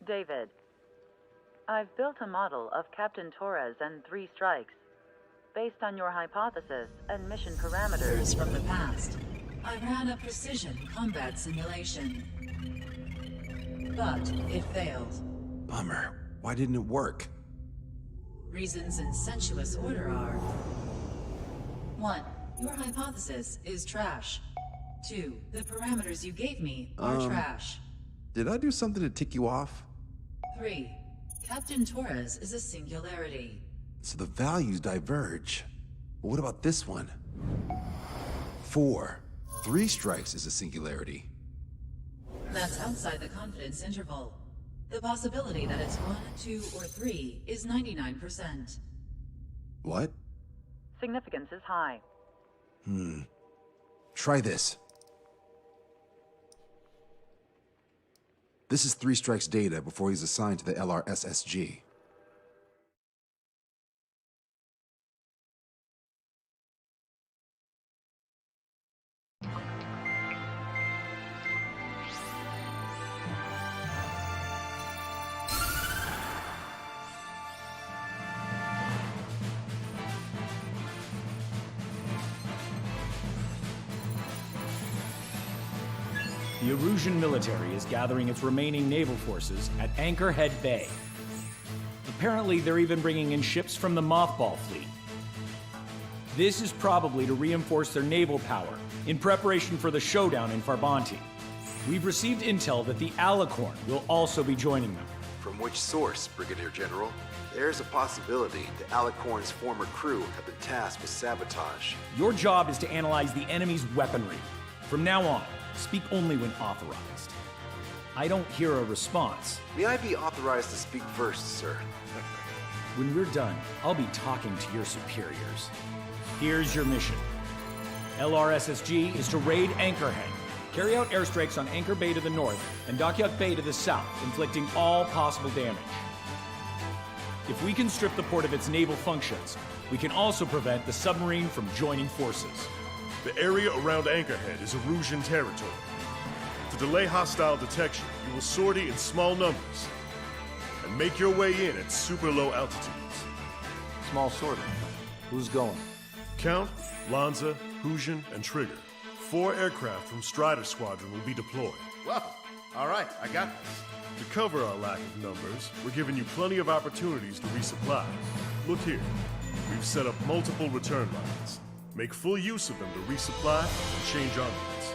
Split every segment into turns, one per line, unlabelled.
David, I've built a model of Captain Torres and 3 strikes. Based on your hypothesis and mission parameters
From the past, I ran a precision combat simulation. But it failed.
Bummer. Why didn't it work?
Reasons in sensuous order are: 1. Your hypothesis is trash. 2. The parameters you gave me are trash.
Did I do something to tick you off?
3. Captain Torres is a singularity.
So the values diverge. But what about this one? 4. 3 strikes is a singularity.
That's outside the confidence interval. The possibility that it's 1, 2, or 3 is 99%.
What?
significance is high.
Try this. This is 3 Strike's data before he's assigned to the LRSSG.
The Erusian military is gathering its remaining naval forces at Anchorhead Bay. Apparently, they're even bringing in ships from the Mothball fleet. This is probably to reinforce their naval power in preparation for the showdown in Farbanti. We've received intel that the Alicorn will also be joining them.
From which source, Brigadier General? There's a possibility the Alicorn's former crew have been tasked with sabotage.
Your job is to analyze the enemy's weaponry. From now on, speak only when authorized. I don't hear a response.
May I be authorized to speak first, sir?
When we're done, I'll be talking to your superiors. Here's your mission. LRSSG is to raid Anchorhead, carry out airstrikes on Anchor Bay to the north and Dockyard Bay to the south, inflicting all possible damage. If we can strip the port of its naval functions, we can also prevent the submarine from joining forces.
The area around Anchorhead is Erusian territory. To delay hostile detection, you will sortie in small numbers and make your way in at super low altitudes.
Small sortie. Who's going?
Count, Lanza, Hujan, and Trigger. 4 aircraft from Strider Squadron will be deployed.
Well, all right, I got this.
To cover our lack of numbers, we're giving you plenty of opportunities to resupply. Look here, we've set up multiple return lines. Make full use of them to resupply and change armaments.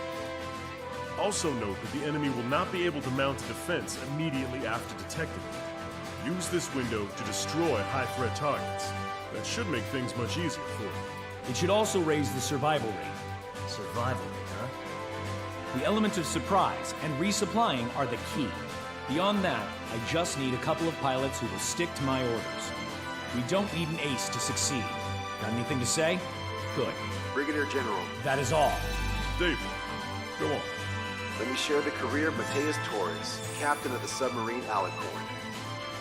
Also note that the enemy will not be able to mount a defense immediately after detecting them. Use this window to destroy high-threat targets. That should make things much easier for you.
It should also raise the survival rate.
Survival rate, huh?
The element of surprise and resupplying are the key. Beyond that, I just need a couple of pilots who will stick to my orders. We don't need an ace to succeed. Got anything to say? Good.
Brigadier General,
That is all.
David, go on.
let me share the career of Mateus Torres, captain of the submarine Alicorn.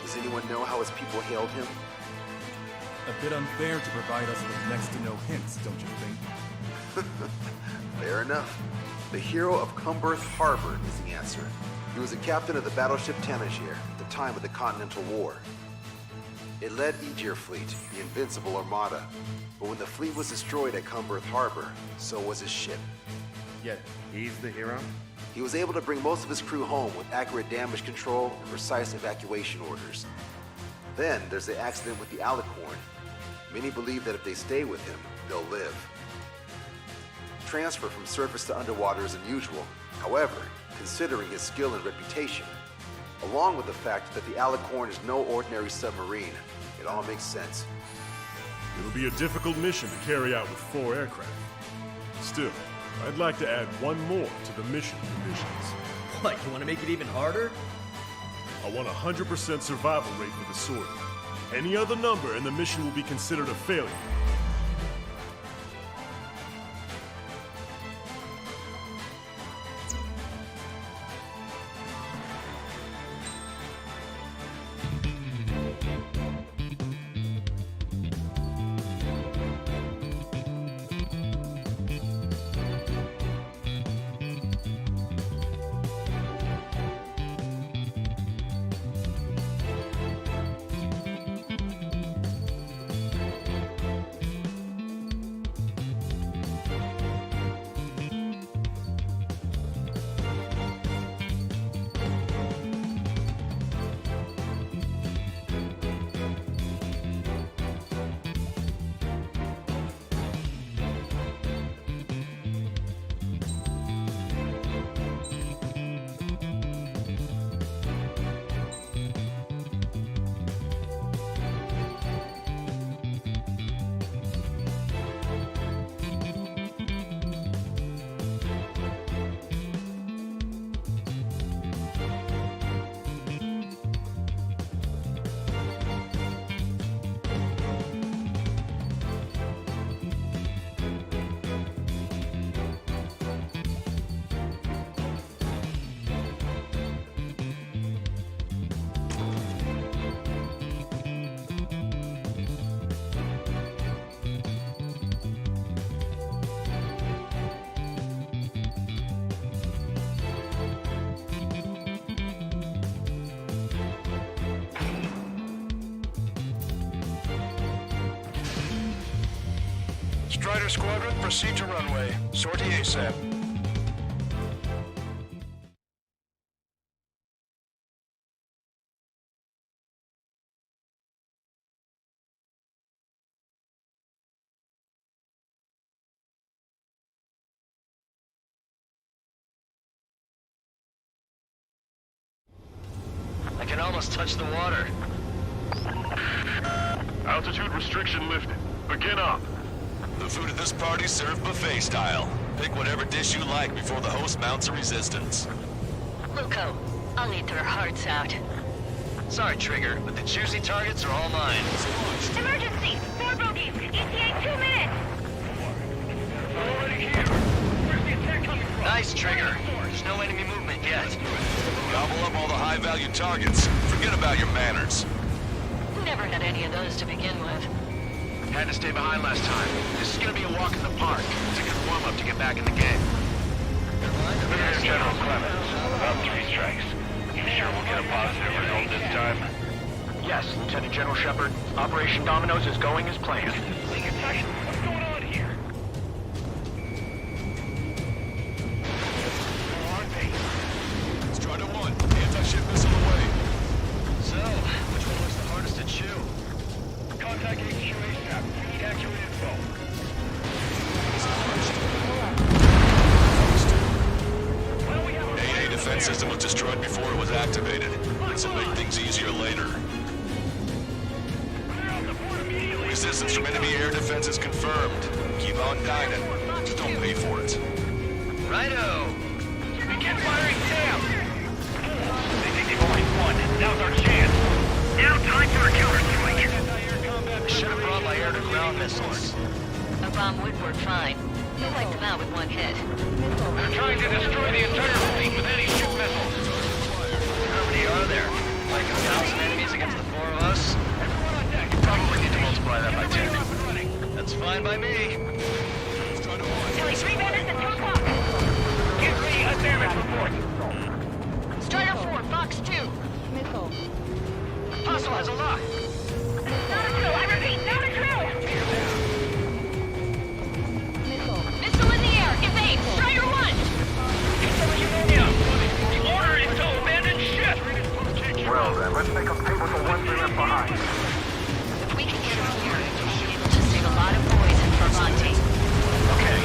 Does anyone know how his people hailed him?
A bit unfair to provide us with next to no hints, don't you think?
Fair enough. The hero of Cumberth Harbor is the answer. He was a captain of the battleship Tanager at the time of the Continental War. It led Aegir Fleet, the Invincible Armada. But when the fleet was destroyed at Cumberth Harbor, so was his ship.
Yet, he's the hero?
He was able to bring most of his crew home with accurate damage control and precise evacuation orders. Then there's the accident with the Alicorn. Many believe that if they stay with him, they'll live. Transfer from surface to underwater is unusual. However, considering his skill and reputation, along with the fact that the Alicorn is no ordinary submarine, it all makes sense.
It'll be a difficult mission to carry out with 4 aircraft. Still, I'd like to add one more to the mission conditions.
What, you want to make it even harder?
I want 100% survival rate for the sortie. Any other number and the mission will be considered a failure.
Strider Squadron, proceed to runway. Sortie ASAP.
I can almost touch the water.
Altitude restriction lifted. Begin up.
The food at this party's served buffet style. Pick whatever dish you like before the host mounts a resistance.
Luco, I'll eat their hearts out. Sorry, Trigger, but the juicy targets are all mine.
Emergency! 4 bogeys! ETA 2 minutes!
Already here. Where's the attack coming from?
Nice, Trigger. There's no enemy movement yet.
Gobble up all the high-value targets. Forget about your manners.
Never had any of those to begin with.
Had to stay behind last time. This is gonna be a walk in the park. It's a good warm-up to get back in the game. Lieutenant General Clemens, about 3 strikes. You sure we'll get a positive result this time? Yes, Lieutenant General Shepard. Operation Dominoes is going as planned. What's going on here?
Strider 1, anti-ship missile away.
So, which one was the hardest to chew?
Contact HQ ASAP. We need accurate info.
AA defense system was destroyed before it was activated. This will make things easier later. Resistance from enemy air defense is confirmed. Keep on dining. Just don't pay for it.
Righto!
Begin firing down! They think they've only won. Now's our chance. Now time for a counterstrike.
I should have brought my air-to-ground missiles. A bomb would work fine. You wiped them out with one hit.
They're trying to destroy the entire fleet with any ship missiles.
How many are there? Like 1,000 enemies against the 4 of us?
Everyone on deck.
You probably need to multiply that by 10. That's fine by me.
Nearly 3 minutes and 2 o'clock!
Give me a damage report.
Strider 4, Fox 2. Missile.
Hostile has a lock.
Not a drill, I repeat, not a drill! Missile in the air, evade! Strider 1!
The order is to abandon ship! Well then, let's make them pay with the ones they left behind.
If we can get them here, we'll be able to save a lot of boys in Travanti.
Okay.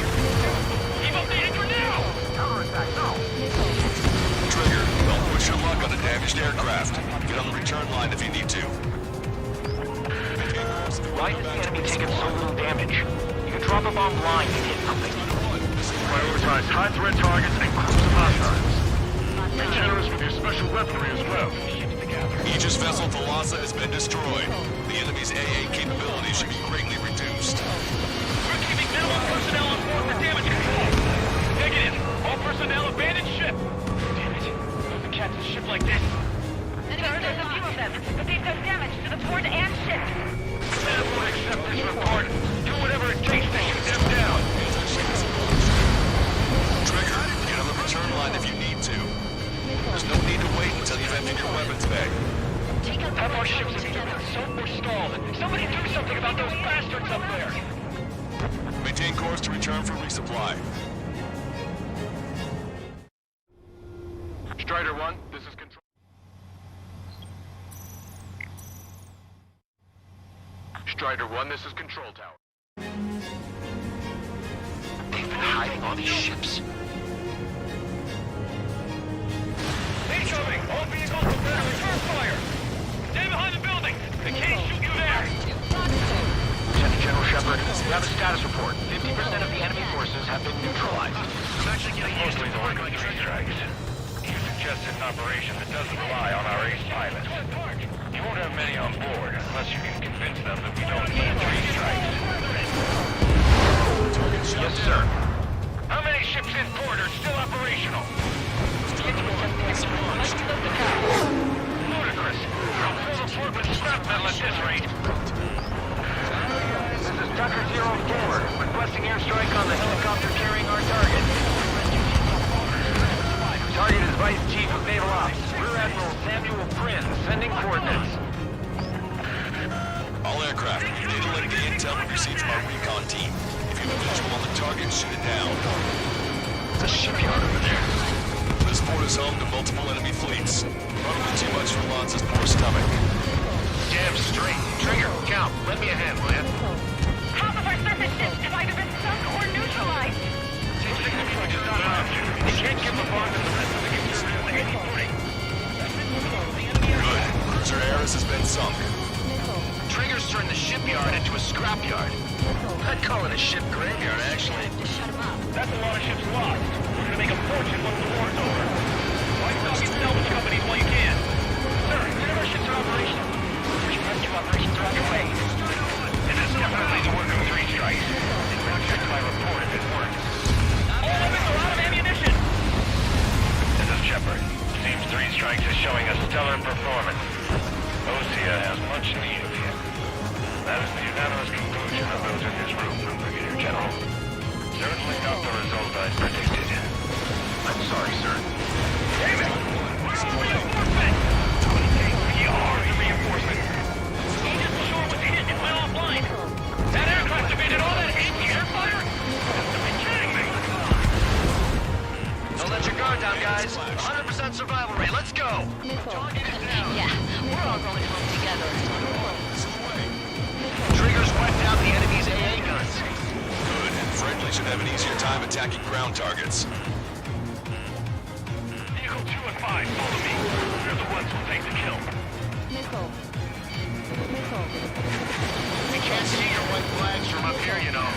Keep up the anchor now! Counterattack, no!
Trigger, don't push your luck on a damaged aircraft. Get on the return line if you need to.
Why is the enemy taking so little damage? You can drop a bomb blind and hit something. Prioritize high-threat targets and groups of hostiles. Be generous with your special weaponry as well.
Aegis vessel Thalassa has been destroyed. The enemy's AA capabilities should be greatly reduced.
We're keeping minimum personnel on board for damage control. Negative. All personnel abandon ship. Damn it. Nothing catches a ship like this.
Sir, there's a few of them, but they've done damage to the port and ship.
Command won't accept this report. Do whatever it takes to shoot them down.
Trigger, get on the return line if you need to. There's no need to wait until you've emptied your weapons bag.
Half our ships have either been sunk or stalled. Somebody do something about those bastards up there.
Maintain course to return for resupply.
Strider 1, this is control. Strider 1, this is control tower. They've been hiding all these ships. Incoming! All vehicles prepare to return fire! Stay behind the building! They can't shoot you there! Lieutenant General Shepard, we have a status report. 50% of the enemy forces have been neutralized. I'm actually getting mostly the work of 3 strikes. You suggested an operation that doesn't rely on our ace pilots. You won't have many on board unless you can convince them that we don't need 3 strikes. Yes, sir. How many ships in port are still operational? Ludicrous. I'll fill the port with scrap metal at this rate. This is Tucker 04, requesting airstrike on the helicopter carrying our target. Target is Vice Chief of Naval Ops, Rear Admiral Samuel Prin, sending coordinates.
All aircraft, data link the intel we received from our recon team. If you Visual on the target, shoot it down.
There's a shipyard over there.
This port is home to multiple enemy fleets. Probably too much for Lanza's poor stomach.
Damn straight. Trigger, count. Lend me a hand, will ya?
Half of our surface ships have either been sunk or neutralized.
Seems significant is not an option. You can't give LeBron and the rest of the conservatives any footing.
Good. Cruiser Ares has been sunk.
Trigger's turned the shipyard into a scrapyard. I'd call it a ship graveyard, actually.
That's a lot of ships lost. We're gonna make a fortune once the war's over. Why stocking salvage companies while you can? Sir, none of our ships are operational. Search and rescue operations are underway.
And it's definitely the work of 3 strikes. And we'll check my report if it works.
All of it's a lot of ammunition.
This is Shepard. Seems 3 strikes is showing a stellar performance. Osea has much need of him. That is the unanimous conclusion of those in this room, Brigadier General. Certainly not the result I predicted. I'm sorry, sir.
Damn it! Where's our reinforcement?
The reinforcement.
Agent Shore was hit and went offline. That aircraft evaded all that anti-air fire? You've been kidding me.
Don't let your guard down, guys. 100% survival rate. Let's go.
Target is down.
Yeah, we're all going home together.
Triggers wiped out the enemy's AA guns.
Good. Friendly should have an easier time attacking ground targets.
Vehicle 2 and 5, follow me. We're the ones who'll take the kill. We can't see your white flags from up here, you know.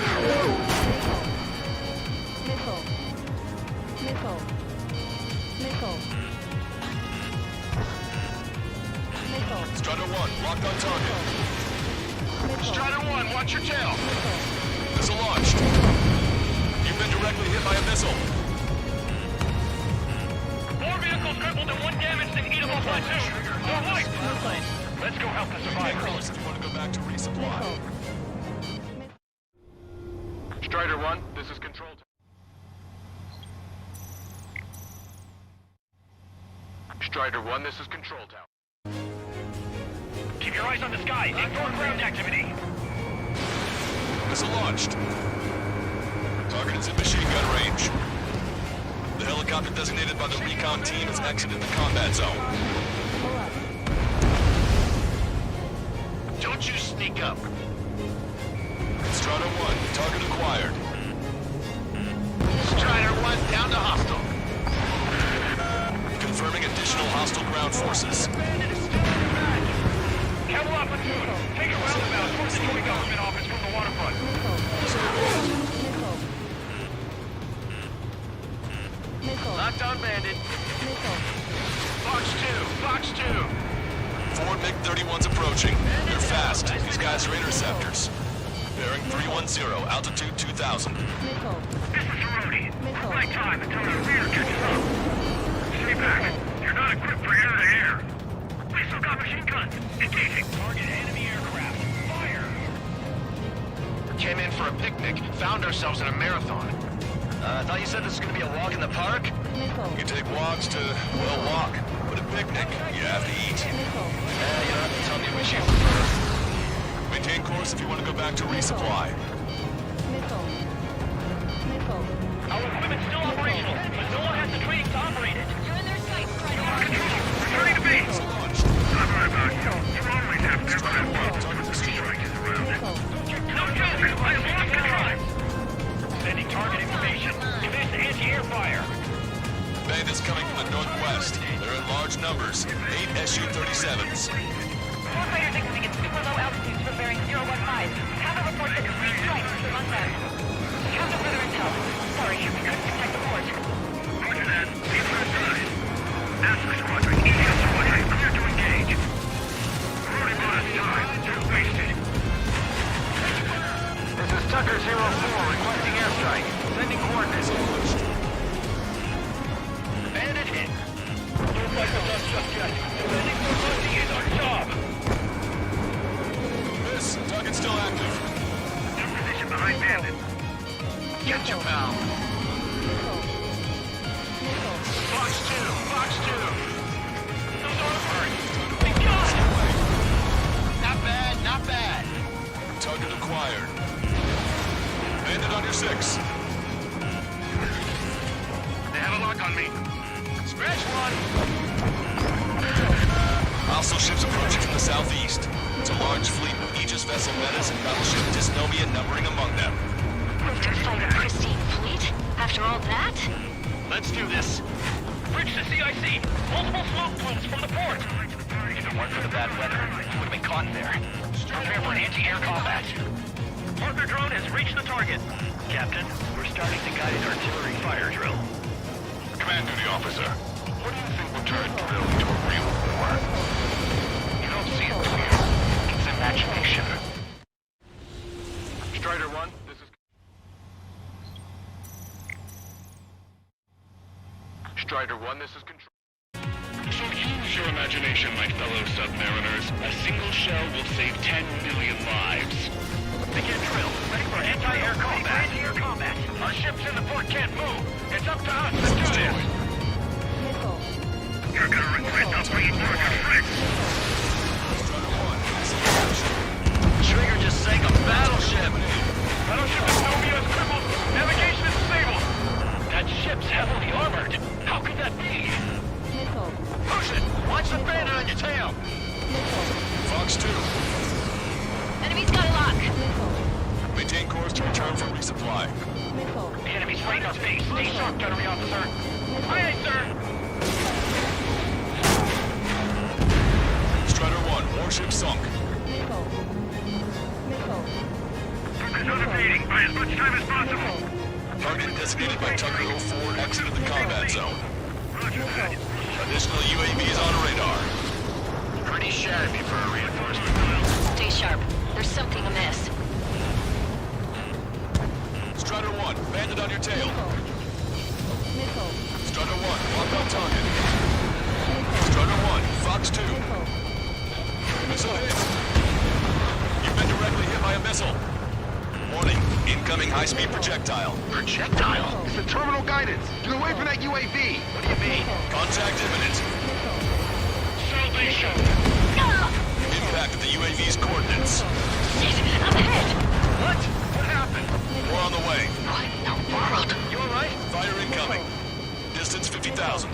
Strider 1, locked on target.
Strider 1, watch your tail.
Missile launched. You've been directly hit by a missile.
4 vehicles crippled and 1 damaged in Eatable Platoon. We're wiped.
Let's go help the survivors.
If you want to go back to resupply.
Strider 1, this is Control Tower. Strider 1, this is Control Tower.
Keep your eyes on the sky. Ignore ground activity.
Missile launched. Target is in machine gun range. The helicopter designated by the recon team has exited the combat zone.
Don't you sneak up.
Strider 1, target acquired.
Strider 1, down to hostile.
Confirming additional hostile ground forces.
Cavalry platoon, take a roundabout towards the joint government office from the waterfront.
Locked on bandit. Fox 2,
4 MiG-31s approaching. They're fast. These guys are interceptors. Bearing 310, altitude 2000.
This is Cerrone. Right time until the rear catches up. Stay back. You're not equipped for air-to-air. We still got machine guns. Engaging. Target enemy aircraft. Fire!
Came in for a picnic, found ourselves in a marathon. I thought you said this was gonna be a walk in the park?
You take walks to, well, walk. But a picnic, you have to eat.
You don't have to tell me which you prefer.
Maintain course if you want to go back to resupply.
Our equipment's still operational, but no one has the training to operate it.
You're in their sights, Strider.
Control, returning to base.
Missile launched.
Not right about you. You always have to
Strider 1, target
strike
destroyed.
is around it. No joke, I have lost control. Sending target information. Commence anti-air fire.
Bandits coming from the northwest. They're in large numbers. 8 Su-37s.
Warfighters exiting at super low altitudes from bearing 015. Have a report that 3 strikes are on them. Count no further intel. Sorry, we couldn't detect the port. Roger that. Be advised. Asper Squadron, EDS Squadron, clear to engage. We're running out of time. You're wasted.
This is Tucker 04 requesting airstrike. Sending coordinates. Bandit hit.
Don't fight with us just yet. Sending more busting is our job.
Miss, target's still active.
In position behind Bandit.
Get you, pal. Fox 2, Fox 2.
Those are hurt. Big God!
Not bad, not bad.
Target acquired. Bandit on your 6.
They have a lock on me. Scratch one.
Hostile ships approaching from the southeast. It's a large fleet with Aegis vessel Metas and battleship Dysnomia numbering among them.
We've to fight a pristine fleet? After all that?
Let's do this. Bridge to CIC. Multiple smoke plumes from the port. If it weren't for the bad weather, we would have been caught there. Prepare for anti-air combat. Parker drone has reached the target. Captain, we're starting the guided artillery fire drill.
Command duty officer. What do you think will turn drill into a real war?
You don't see it clear. It's imagination.
Strider 1, this is... Strider 1, this is control.
So use your imagination, my fellow submariners. A single shell will save 10 million lives. Begin drill. Ready for anti-air combat. Anti-air combat. Our ships in the port can't move. It's up to us to do this. You're gonna regret not bringing Parker Frick.
Trigger just sank a battleship.
Battleship Dysnomia is crippled. Navigation is disabled. That ship's heavily armored. How could that be?
Push it! Watch the bandit on your tail!
Fox 2.
Enemy's got a lock.
Maintain course to return for resupply.
The enemy's right on base. Stay sharp, gunnery officer. Aye, aye, sir.
Strider 1, warship sunk.
Focus on evading. Buy as much time as possible.
Target designated by Tucker 04 exited the combat zone.
Roger that.
Additional UAVs on radar.
Pretty shabby for a reinforcement.
Stay sharp. There's something amiss.
Strider 1, bandit on your tail. Strider 1, locked on target. Strider 1, Fox 2. Missile hit. You've been directly hit by a missile. Warning, incoming high-speed projectile.
Projectile? It's the terminal guidance. Get away from that UAV.
What do you mean? Contact imminent.
Salvation.
Impact at the UAV's coordinates.
Shit, I'm hit.
What? What happened?
More on the way.
What in the world?
You alright?
Fire incoming. Distance 50,000.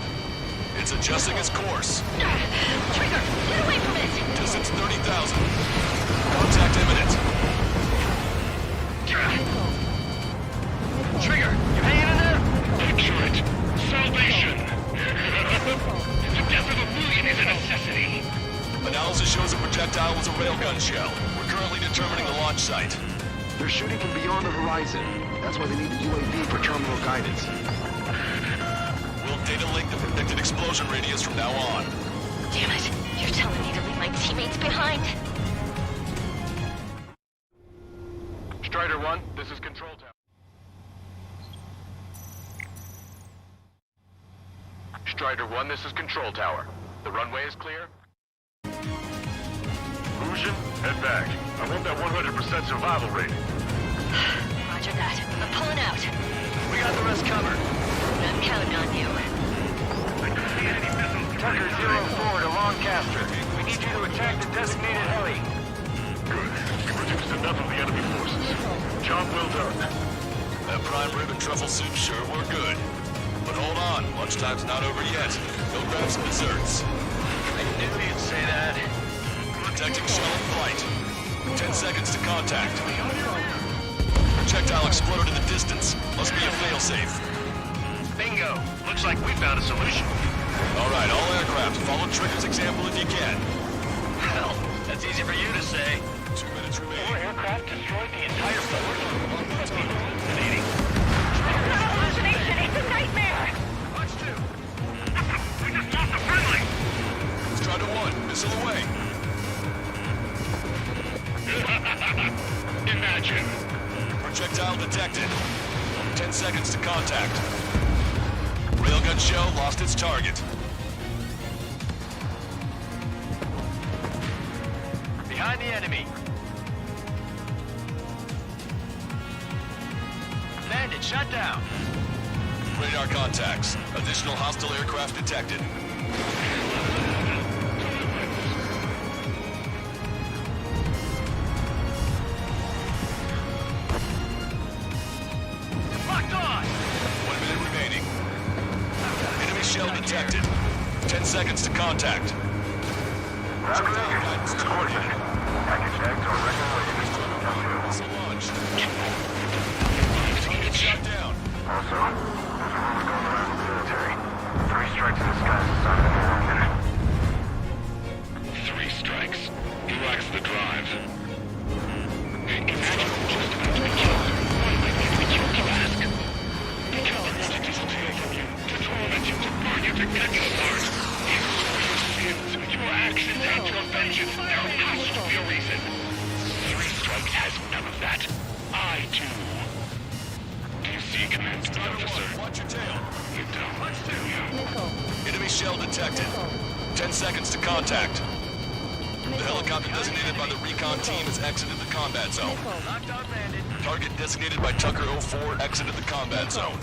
It's adjusting its course.
Trigger, get away from it.
Distance 30,000. Contact imminent.
Trigger, you hanging in there? Picture it. Salvation. The death of a million is a necessity.
Analysis shows the projectile was a railgun shell. We're currently determining the launch site.
They're shooting from beyond the horizon. That's why they need the UAV for terminal guidance.
We'll data link the predicted explosion radius from now on.
Damn it. You're telling me to leave my teammates behind?
Strider 1, this is Control Tower. Strider 1, this is Control Tower. The runway is clear.
Fusion, head back. I want that 100% survival rate.
Roger that. I'm pulling out.
We got the rest covered.
I'm counting on you.
I don't see any missiles.
Tucker 04 to Lancaster. We need you to attack the designated heli.
Good. We reduced enough of the enemy forces. Job well done.
That prime rib and truffle soup sure were good. But hold on, lunchtime's not over yet. Go grab some desserts.
I knew you'd say that.
Detecting shell in flight. 10 seconds to contact. Projectile exploded in the distance. Must be a failsafe.
Bingo. Looks like we found a solution.
All right, all aircraft, follow Trigger's example if you can.
Hell, that's easy for you to say.
2 minutes
Four
remaining.
aircraft destroyed the entire force. Hallucinating.
Hallucination! It's a nightmare!
Watch 2. We just lost a friendly.
Strider 1, missile away.
Imagine.
Projectile detected. 10 seconds to contact. Railgun shell lost its target.
Behind the enemy. Bandit, shut down.
Radar contacts. Additional hostile aircraft detected. detected. 10 seconds to contact.
Roger that. Coordinate. Package tags are recommended.
Missile launch. Target shot down.
Also, there's a rumor going around the military. 3 strikes in the sky is a sign of war.
3 strikes. He lacks the drive. Imagine just about to be killed. Why might we be killed, you ask? Because I want to disappear from you, to throw at you, to burn you to death apart. Your sins, your actions, and your vengeance, there has to be a reason. 3 strikes has none of that. I do. Do you see, Command Officer?
Watch your tail.
You don't, do you?
Enemy shell detected. 10 seconds to contact. The helicopter designated by the recon team has exited the combat zone. Target designated by Tucker 04 exited the combat zone.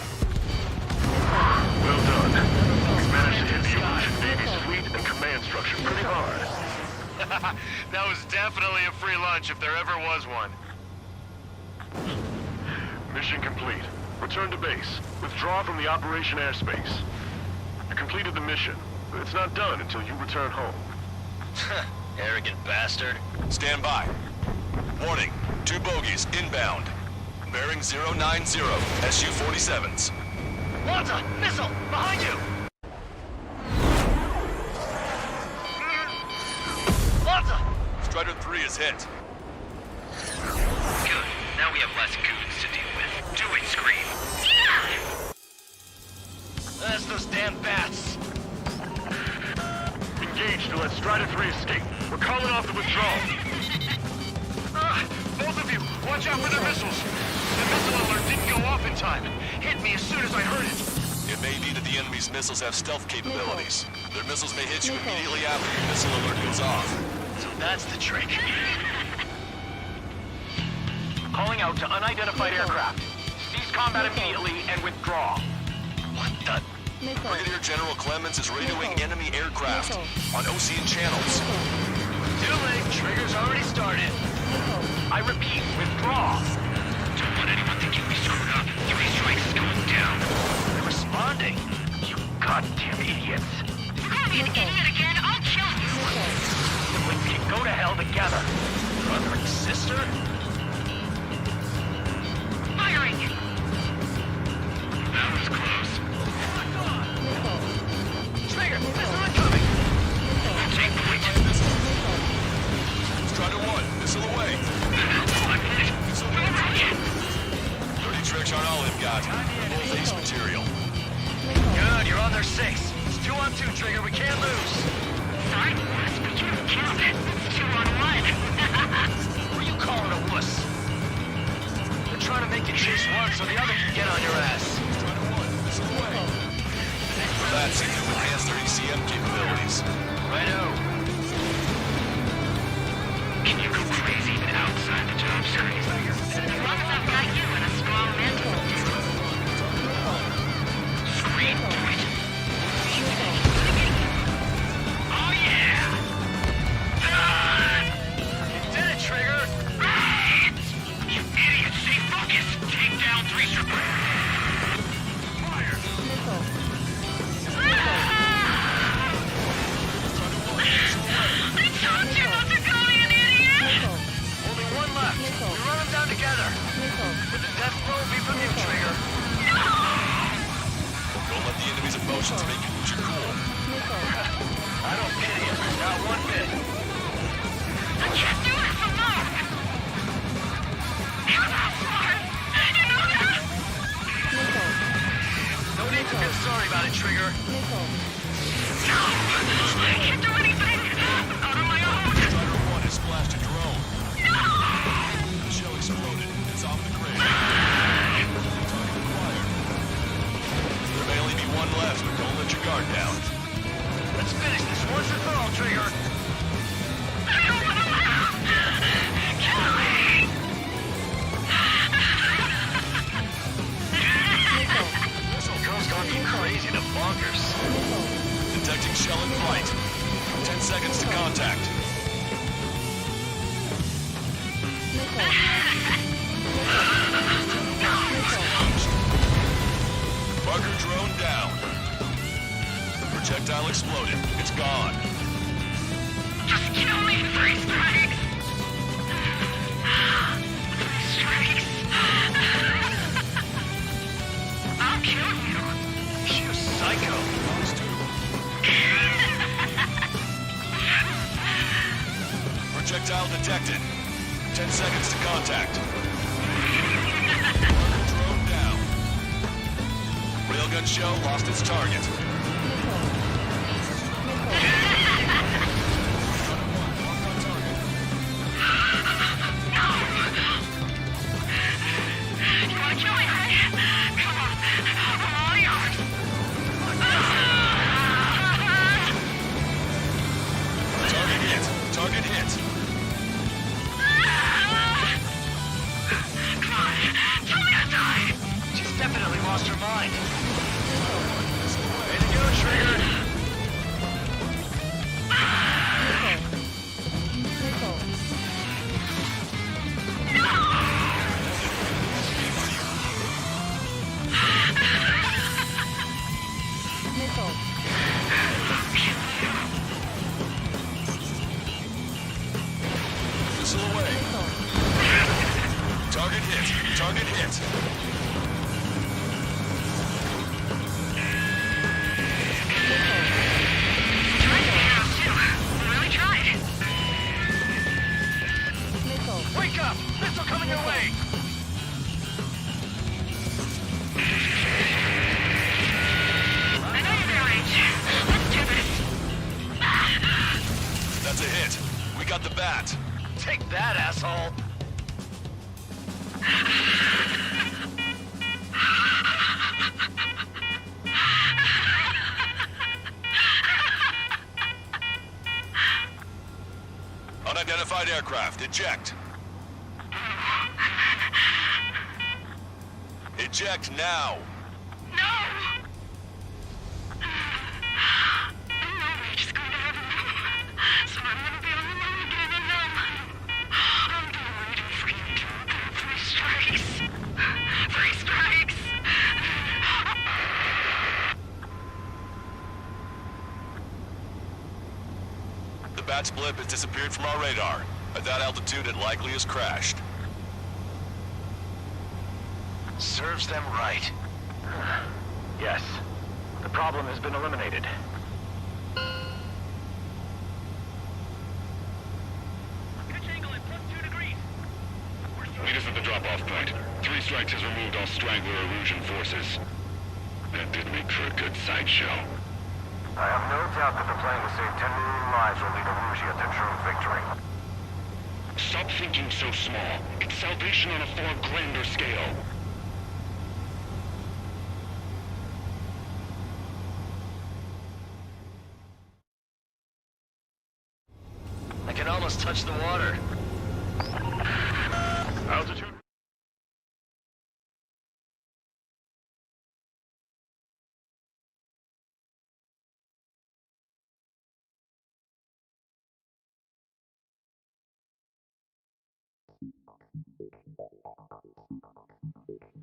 Well done. We managed to hit the Evolution Navy fleet and command structure pretty hard.
That was definitely a free lunch if there ever was one.
Mission complete. Return to base. Withdraw from the operation airspace. You completed the mission, but it's not done until you return home.
Arrogant bastard. Stand by. Warning. 2 bogies inbound. Bearing 090. SU-47s.
Wanta! Missile! Behind you! Wanta!
Strider 3 is hit.
Good. Now we have less goons to deal with. Do it, Scream! That's those damn bats!
Engage to let Strider 3 escape. We're calling off the withdrawal.
Both of you, watch out for their missiles! The missile alert didn't go off in time. Hit me as soon as I heard it.
It may be that the enemy's missiles have stealth capabilities. Their missiles may hit you immediately after your missile alert goes off.
So that's the trick. Calling out to unidentified aircraft. Cease combat immediately and withdraw. What the?
Brigadier General Clemens is radioing enemy aircraft on Ocean channels.
Too late. Trigger's already started. I repeat, withdraw. Don't want anyone thinking we screwed up. 3 strikes is going down. They're responding. You goddamn idiots.
Call me an idiot again, I'll kill you.
Siblings can go to hell together. Brother and sister?
Firing.
That was close. Trigger, missile incoming. Take point.
Strider 1, missile away. 30 tricks aren't all they've got. They're both ace material.
Good, you're on their 6. It's 2 on 2, Trigger. We can't lose.
Sorry, but you don't count. 2 on 1.
Who are you calling a wuss? They're trying to make you chase one so the other can get on your ass.
Strider 1, missile away. For that, see new enhanced 30CM capabilities.
Righto.
Can you go crazy even outside the job screen? As long as I've got you and a strong mental.
Scream, do it. Oh, yeah! You did it, Trigger!
You idiot! Stay focused! Take down 3 strippers!
Fire!
I told you not to call me an idiot!
Only 1 left. We run them down together. But the death blow will be from you, Trigger.
Don't let the enemy's emotions make you lose your cool.
I don't pity him. Not one bit.
I can't do it for long! You're not smart! You know that?
No need to feel sorry about it, Trigger.
No! I can't do anything! Not on my own!
Strider 1 has splashed a drone.
No!
The shell exploded. It's off the grid. Target acquired. There may only be 1 left, but don't let your guard down.
Let's finish this once and for all, Trigger.
I don't want to laugh! Kill me!
Girl's gone from crazy to bonkers.
Detecting shell in flight. 10 seconds to contact. Marker drone down. Projectile exploded. It's gone.
Just kill me, 3 strikes! 3 strikes! I'll kill you!
You psycho!
Projectile detected. 10 seconds to contact. Drone down. Railgun shell lost its target.
You wanna kill me, right? Come on, I'm all yours!
Target hit. Target hit.
Come on, tell me to die!
She's definitely lost her mind. Way to go, Trigger!
Missile away. Target hit. Target hit.
Really tried.
Wake up! Missile coming your way!
I know you're in range. Let's do this.
That's a hit. We got the bat.
Take that, asshole!
Unidentified aircraft. Eject. Eject now.
No! I know we're just going to have a so I'm gonna be on the road again and I'm going to freaking 3 strikes. 3 strikes!
The bat's blip has disappeared from our radar. At that altitude, it likely has crashed.
Serves them right. Yes. The problem has been eliminated.
Meet us at the drop-off point. 3 strikes has removed all Strangler Erusian forces. That did make for a good sideshow.
I have no doubt that the plan to save 10 million lives will lead Erusia to true victory.
Stop thinking so small. It's salvation on a far grander scale.
I can almost touch the water.
Altitude.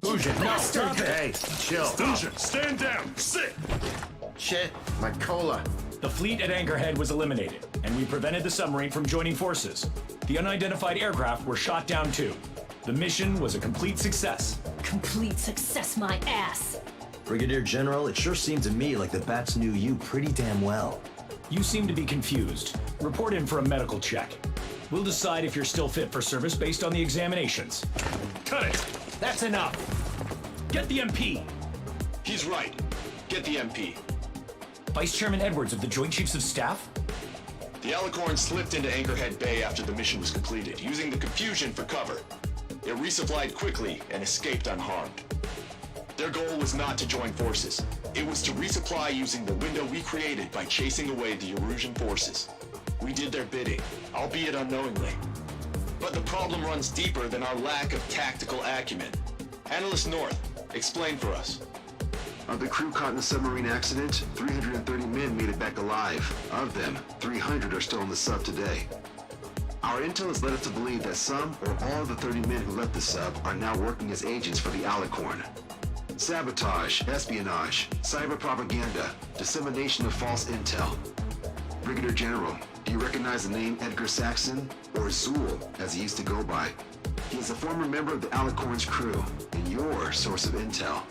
Fusion, no, stop it! Hey, chill.
Fusion, stand down! Sit!
Shit, my cola.
The fleet at Anchorhead was eliminated, and we prevented the submarine from joining forces. The unidentified aircraft were shot down too. The mission was a complete success.
Complete success, my ass!
Brigadier General, it sure seemed to me like the bats knew you pretty damn well.
You seem to be confused. Report in for a medical check. We'll decide if you're still fit for service based on the examinations.
Cut it!
That's enough! Get the MP!
He's right. Get the MP.
Vice Chairman Edwards of the Joint Chiefs of Staff?
The Alicorn slipped into Anchorhead Bay after the mission was completed, using the confusion for cover. It resupplied quickly and escaped unharmed. Their goal was not to join forces. It was to resupply using the window we created by chasing away the Erusian forces. We did their bidding, albeit unknowingly. But the problem runs deeper than our lack of tactical acumen. Analyst North, explain for us.
Of the crew caught in the submarine accident, 330 men made it back alive. Of them, 300 are still on the sub today. Our intel has led us to believe that some or all of the 30 men who left the sub are now working as agents for the Alicorn. Sabotage, espionage, cyber propaganda, dissemination of false intel. Brigadier General, do you recognize the name Edgar Saxon, or Zool, as he used to go by? He is a former member of the Alicorn's crew, and your source of intel.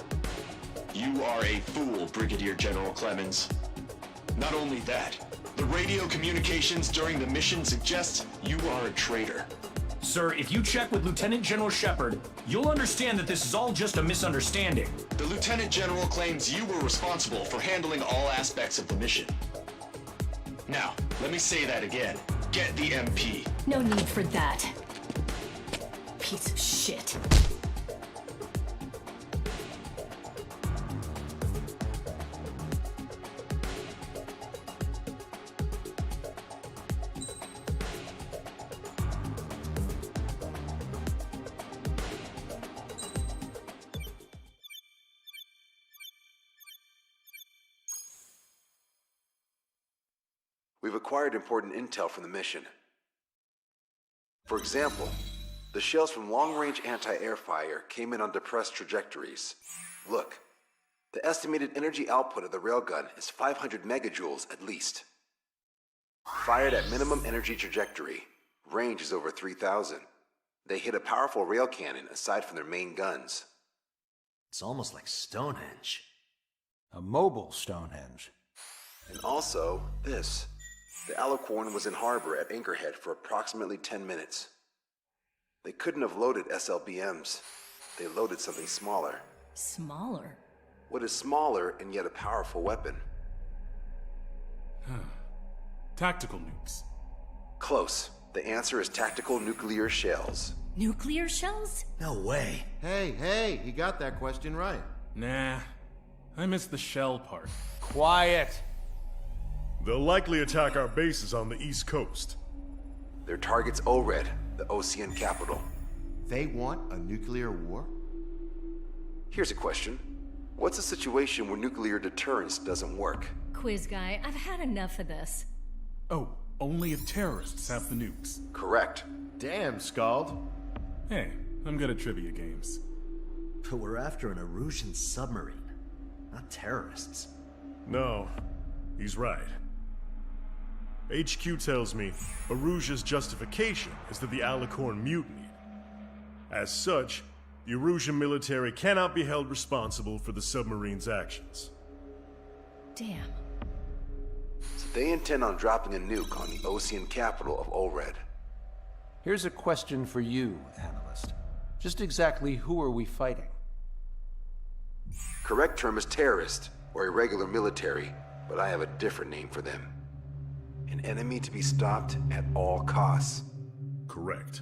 You are a fool, Brigadier General Clemens. Not only that, the radio communications during the mission suggest you are a traitor.
Sir, if you check with Lieutenant General Shepard, you'll understand that this is all just a misunderstanding.
The Lieutenant General claims you were responsible for handling all aspects of the mission. Now, let me say that again. Get the MP.
No need for that. Piece of shit.
We've acquired important intel from the mission. For example, the shells from long-range anti-air fire came in on depressed trajectories. Look, the estimated energy output of the railgun is 500 megajoules at least. Fired at minimum energy trajectory, range is over 3,000. They hit a powerful rail cannon aside from their main guns.
It's almost like Stonehenge.
A mobile Stonehenge.
And also, this. The Alicorn was in harbor at Anchorhead for approximately 10 minutes. They couldn't have loaded SLBMs. They loaded something smaller.
Smaller?
What is smaller and yet a powerful weapon?
Tactical nukes.
Close. The answer is tactical nuclear shells.
Nuclear shells?
No way.
Hey, he got that question right.
Nah, I missed the shell part.
Quiet.
They'll likely attack our bases on the East Coast.
Their target's ORED, the Ocean capital.
They want a nuclear war?
Here's a question. What's a situation where nuclear deterrence doesn't work?
Quiz guy, I've had enough of this.
Oh, only if terrorists have the nukes.
Correct.
Damn, Scald.
Hey, I'm good at trivia games.
But we're after an Erusian submarine, not terrorists.
No, he's right. HQ tells me Erusia's justification is that the Alicorn mutinied. As such, the Erusian military cannot be held responsible for the submarine's actions.
Damn.
So they intend on dropping a nuke on the Ocean capital of ORED.
Here's a question for you, analyst. Just exactly who are we fighting?
Correct term is terrorist, or irregular military, but I have a different name for them. An enemy to be stopped at all costs.
Correct.